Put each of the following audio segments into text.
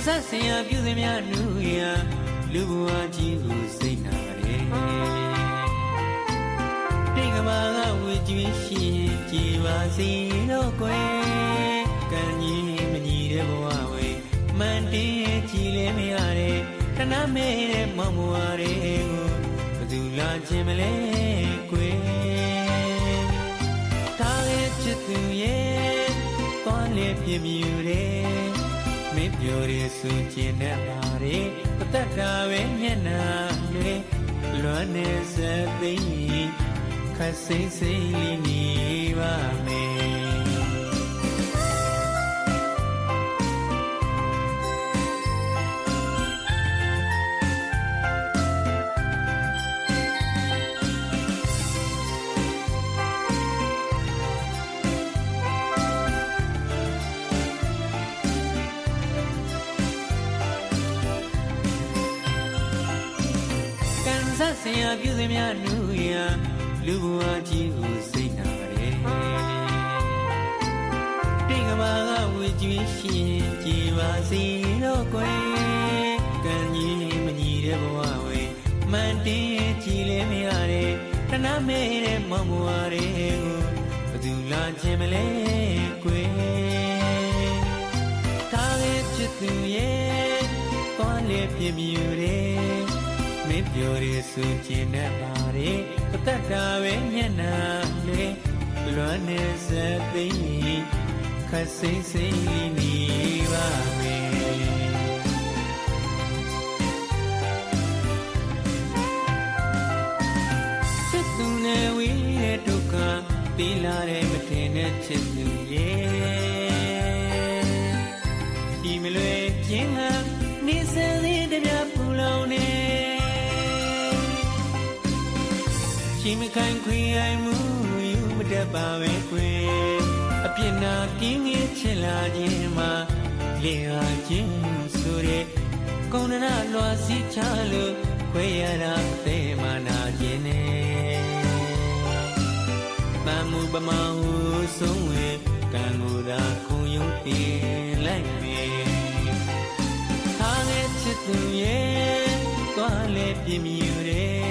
စားစင်ရပြုစင်များနူရလူဘဝကြီးကိုစိတ်နာတယ်တိတ်ကမာကဝေကျွေးရှင်ကြည်ပါစေတော့ကွယ်ကံကြီးမညီတဲ့ဘဝဝေမန်တင်းကြည်လဲမရတဲ့တနာမဲတဲ့မောင်မွာတွေကိုဘယ်သူလာခြင်းမလဲကွယ်ထားရဲ့ချစ်သူရဲ့သွားလေပြမြူတယ်မင်းပြောရဆိုချင်တဲ့ပါတွေပတတ်တာပဲမျက်နာတွေလွမ်းနေစသိခတ်စိမ့်စိမ့်လေးနေပါမယ်ဆင်ရပြုစင်များနူရလူဘဝကြီးကိုစိတ်နာတယ်တိတ်ကမာကဝေကျွေးရှင်ကြည်ပါစေတော့ကွယ်ကံကြီးမညီတဲ့ဘဝဝေမန်တင်းကြည်လဲမရတဲ့တနာမဲတဲ့မောင်မွာတွေကိုဘယ်သူလာခြင်းမလဲကွယ်ထားရဲ့ချစ်သူရဲ့သွားလေပြမြူတယ်မင်းပြောရဆိုချင်တဲ့ပါတွေပတတ်တာပဲမျက်နာလေလွမ်းနေစသိခတ်စိမ့်စိမ့်နေပါမယ်ချစ်သူနဲ့ဝေးတဲ့ဒုက္ခတီးလာတဲ့မထင်တဲ့ချစ်သူရဲ့ဒီမလွယ်ခြင်းကနေစသေးတပြပူလောင်နေရှိမခိုင်ခွေအိမ်မှုယူမတတ်ပါပဲကွယ်အပြစ်နာကင်းငယ်ချစ်လာခြင်းမှာလေဟာခြင်းဆိုတဲ့ကုန်းနာလွာစီချလို့ခွေရတာသေမာနာခြင်းနဲ့တမ်းမှုပမာဟုဆုံးဝေကံကိုသာခုံယုံတင်လိုက်မယ်ထားတဲ့ချစ်သူရဲ့သွားလေပြင်းမြူတယ်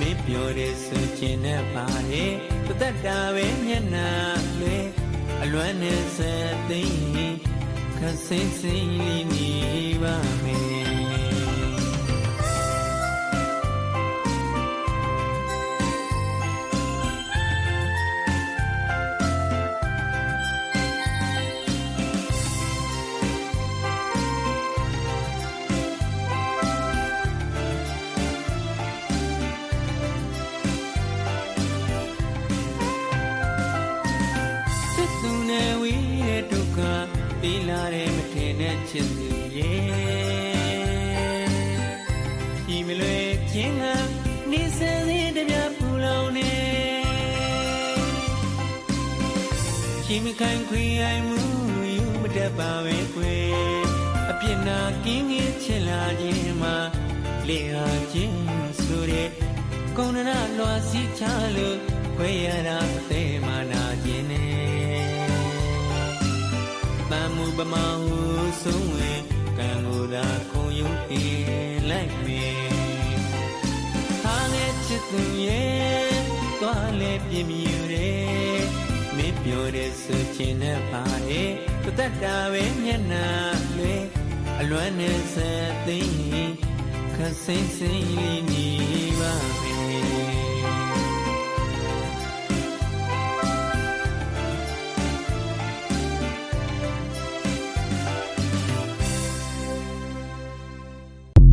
မင်းပြောရဆိုချင်တဲ့ပါလေပတတ်တာပဲမျက်နာလေအလွမ်းနဲ့စသိခတ်စိမ့်စိမ့်လေးနေပါမယ်တီးလာတဲ့မထင်တဲ့ချစ်သူရဲ့ဒီမလွယ်ခြင်းကနေစသေးတပြပူလောင်နေရှိမခိုင်ခွေအိမ်မှုယူမတတ်ပါပဲကွယ်အပြစ်နာကင်းငယ်ချစ်လာခြင်းမှာလေဟာခြင်းဆိုတဲ့ကုန်းနာလွာစီချလို့ခွေရတာသေမာနာခြင်းနဲ့တမ်းမှုပမာဟုဆုံးဝေကံကိုသာခုံယုံတင်လိုက်မယ်ထားတဲ့ချစ်သူရဲ့သွားလေပြင်းမြူတယ်မင်းပြောတဲ့ဆိုချင်တဲ့ပါလေပတတ်တာပဲမျက်နာလေအလွမ်းနဲ့စသိခတ်စိမ့်စိမ့်လေးနေပါမယ်